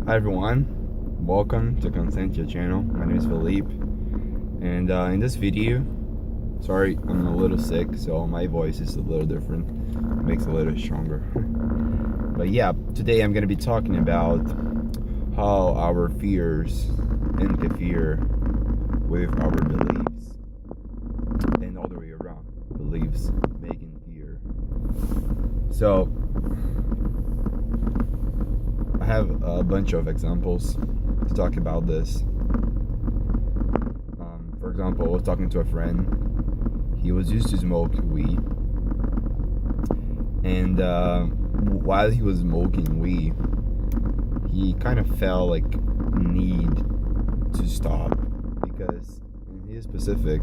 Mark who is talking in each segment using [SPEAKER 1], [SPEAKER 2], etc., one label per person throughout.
[SPEAKER 1] Hi everyone, welcome to Consentia channel. My name is Philippe, and in this video, sorry I'm a little sick, so my voice is a little different, makes it a little stronger. But yeah, today I'm gonna be talking about how our fears interfere with our beliefs, and all the way around, beliefs making fear. So I have a bunch of examples to talk about this. For example, I was talking to a friend. He was used to smoke weed, and while he was smoking weed, he kind of felt like need to stop, because in his specific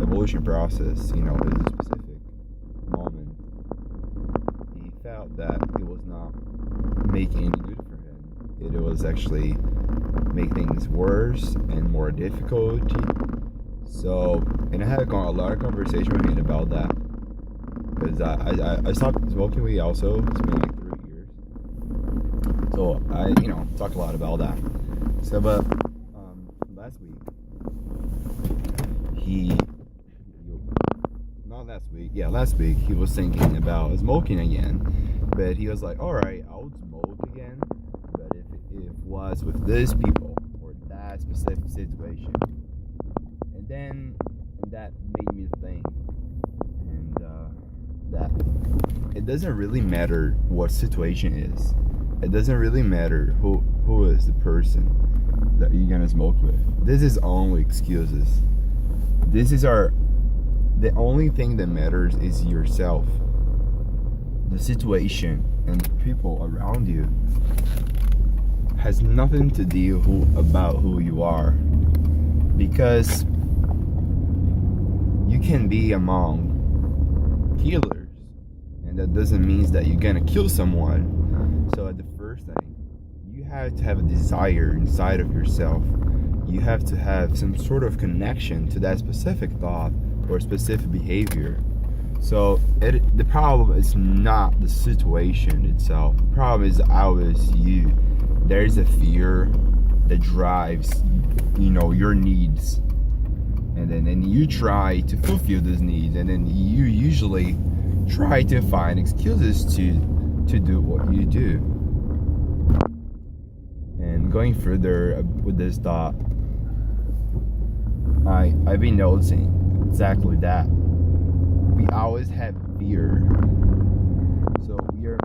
[SPEAKER 1] evolution process, in his specific moment, he felt that it was not making any good for him. It was actually make things worse and more difficult. So, and I had a lot of conversation with him about that, because I stopped smoking weed also. It's been like 3 years. So I talk a lot about that. So, but last week last week he was thinking about smoking again, but he was like, all right, I would smoke again, but if it was with these people or that specific situation. And then that made me think, and that it doesn't really matter what situation is. It doesn't really matter who is the person that you're gonna smoke with. This is only excuses. The only thing that matters is yourself. The situation and the people around you has nothing to do about who you are, because you can be among killers, and that doesn't mean that you're gonna kill someone. So at the first thing, you have to have a desire inside of yourself. You have to have some sort of connection to that specific thought or specific behavior. So the problem is not the situation itself. The problem is always you. There's a fear that drives, your needs, and then you try to fulfill those needs, and then you usually try to find excuses to do what you do. And going further with this thought, I've been noticing exactly that. We always have fear. So we are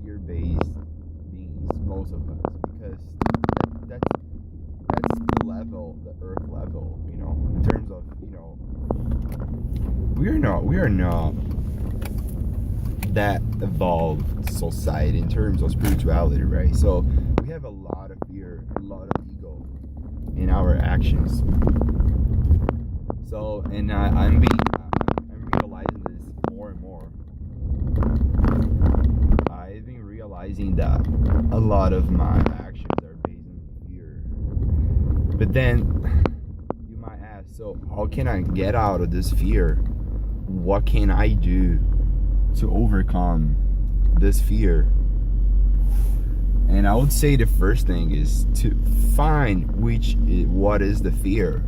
[SPEAKER 1] fear-based beings, most of us, because that's the level, the earth level, in terms of, we are not that evolved society in terms of spirituality, right? So we have a lot of fear, a lot of ego in our actions. So, and I'm realizing this more and more. I've been realizing that a lot of my actions are based on fear. But then you might ask, so how can I get out of this fear? What can I do to overcome this fear? And I would say the first thing is to find what is the fear.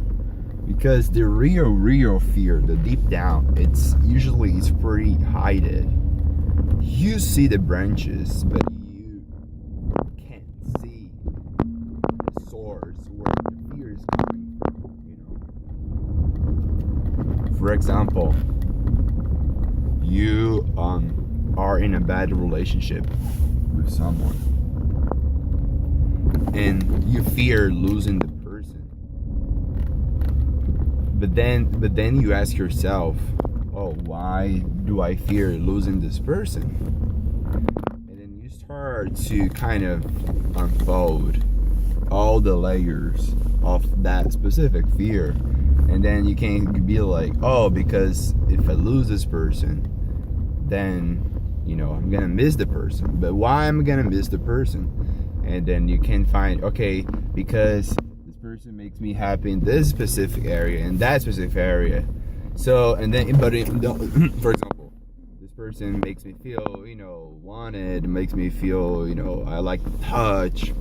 [SPEAKER 1] Because the real fear, the deep down, it's pretty hidden. You see the branches, but you can't see the source where the fear is coming from. For example, you are in a bad relationship with someone, and you fear losing the person. But then you ask yourself, oh, why do I fear losing this person? And then you start to kind of unfold all the layers of that specific fear. And then you can be like, oh, because if I lose this person, then, I'm gonna miss the person. But why am I gonna miss the person? And then you can find, okay, because person makes me happy in this specific area, in that specific area. So, and then, for example, this person makes me feel, wanted, makes me feel, I like to touch.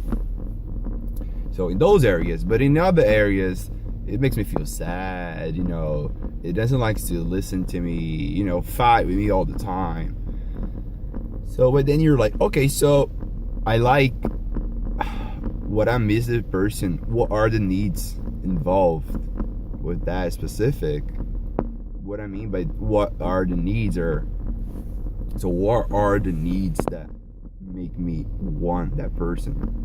[SPEAKER 1] So in those areas, but in other areas, it makes me feel sad. It doesn't like to listen to me. Fight with me all the time. So, but then you're like, okay, so I like what I miss the person. What are the needs involved with that specific? What I mean by what are the needs are. So what are the needs that make me want that person?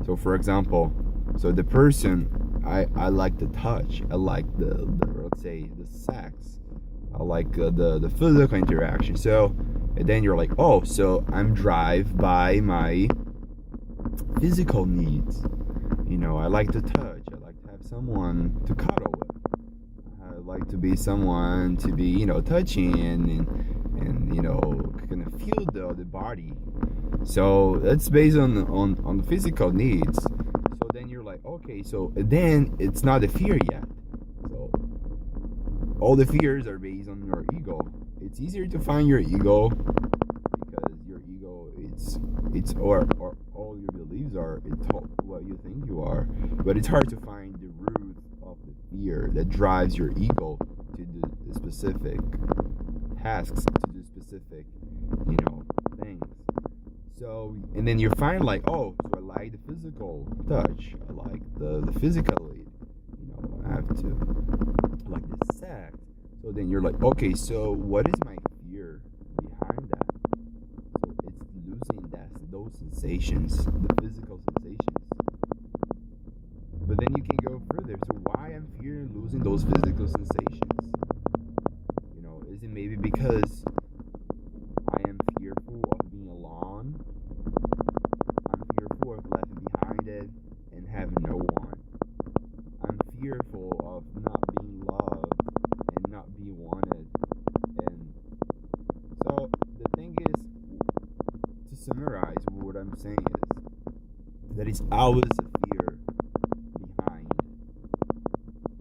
[SPEAKER 1] So for example, so the person, I like the touch. I like the let's say the sex. I like the physical interaction. So and then you're like, oh, so I'm driven by my physical needs. I like to touch. I like to have someone to cuddle with. I like to be someone to be, touching and kind of feel the body. So that's based on the physical needs. So then you're like, okay, so then it's not a fear yet. So all the fears are based on your ego. It's easier to find your ego because your ego it's or all your beliefs are it's what you think you are, but it's hard to find the root of the fear that drives your ego to do the specific tasks, to do specific things. So and then you find like, oh, so I like the physical touch, I like the physically, I have to like the sex. So then you're like, okay, so what is my fear behind that? So it's losing those sensations, the physical sensations. But then you can go further. So why I'm fearing losing those physical sensations? Is it maybe because I am fearful of being alone? I'm fearful of left behind it and have no one. I'm fearful of not being loved and not being wanted. And so the thing is, to summarize what I'm saying is that it's always a fear behind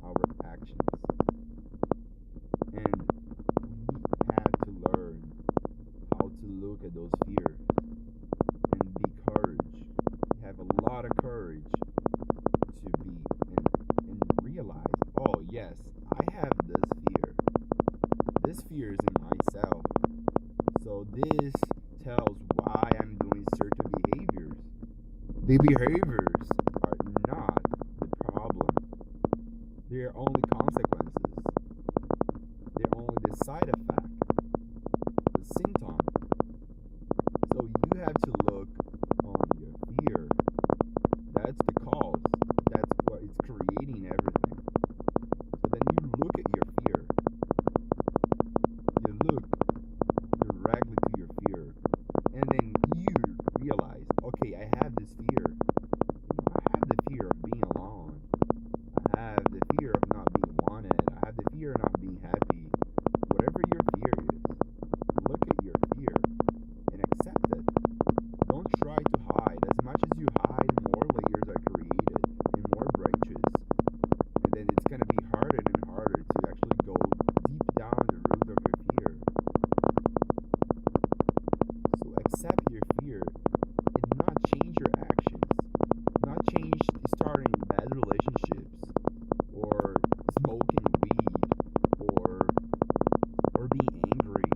[SPEAKER 1] our actions. And we have to learn how to look at those fears and be courage. Have a lot of courage to be and realize, oh yes, I have this fear. This fear is in myself. So this tells why I'm doing certain behaviors. The behaviors are not the problem. They're only consequences. They're only the side effect, the symptom. So you have to look on your fear. That's the cause. That's what is creating everything. So then you look at your fear. You look directly to your fear. And then you realize, okay, I have this fear. I have the fear of being alone. I have the fear of not being wanted. I have the fear of not being happy. Whatever your fear is, look at your fear and accept it. Don't try to hide. As much as you hide, more layers are created and more branches. And then it's going to be harder and harder to actually go deep down the root of your fear. So accept your fear and not change your actions. Not change starting bad relationships or smoking weed or being angry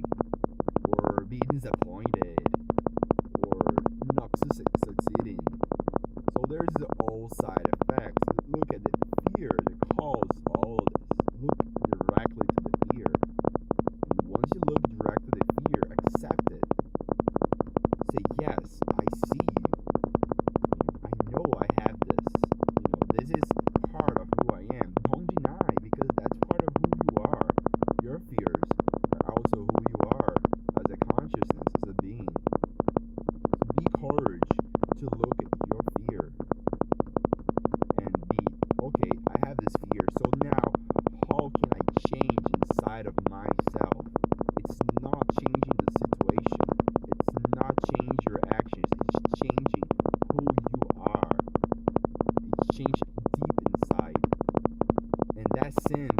[SPEAKER 1] or being disappointed or not succeeding. So there's all side effects. Look at the fear that caused all of this. Look directly to the fear. And once you look directly to the fear, accept it. Say, yes, I see you. I know I have this. This is part of who I am. Don't deny, because that's part of who you are. Your fears are also who you are as a consciousness, as a being. Be courage to look at your fear and be, okay, I have this fear, so now how can I change inside of myself? It's not changing the situation. It's not changing your actions. It's changing who you are. It's changing deep inside. And that sense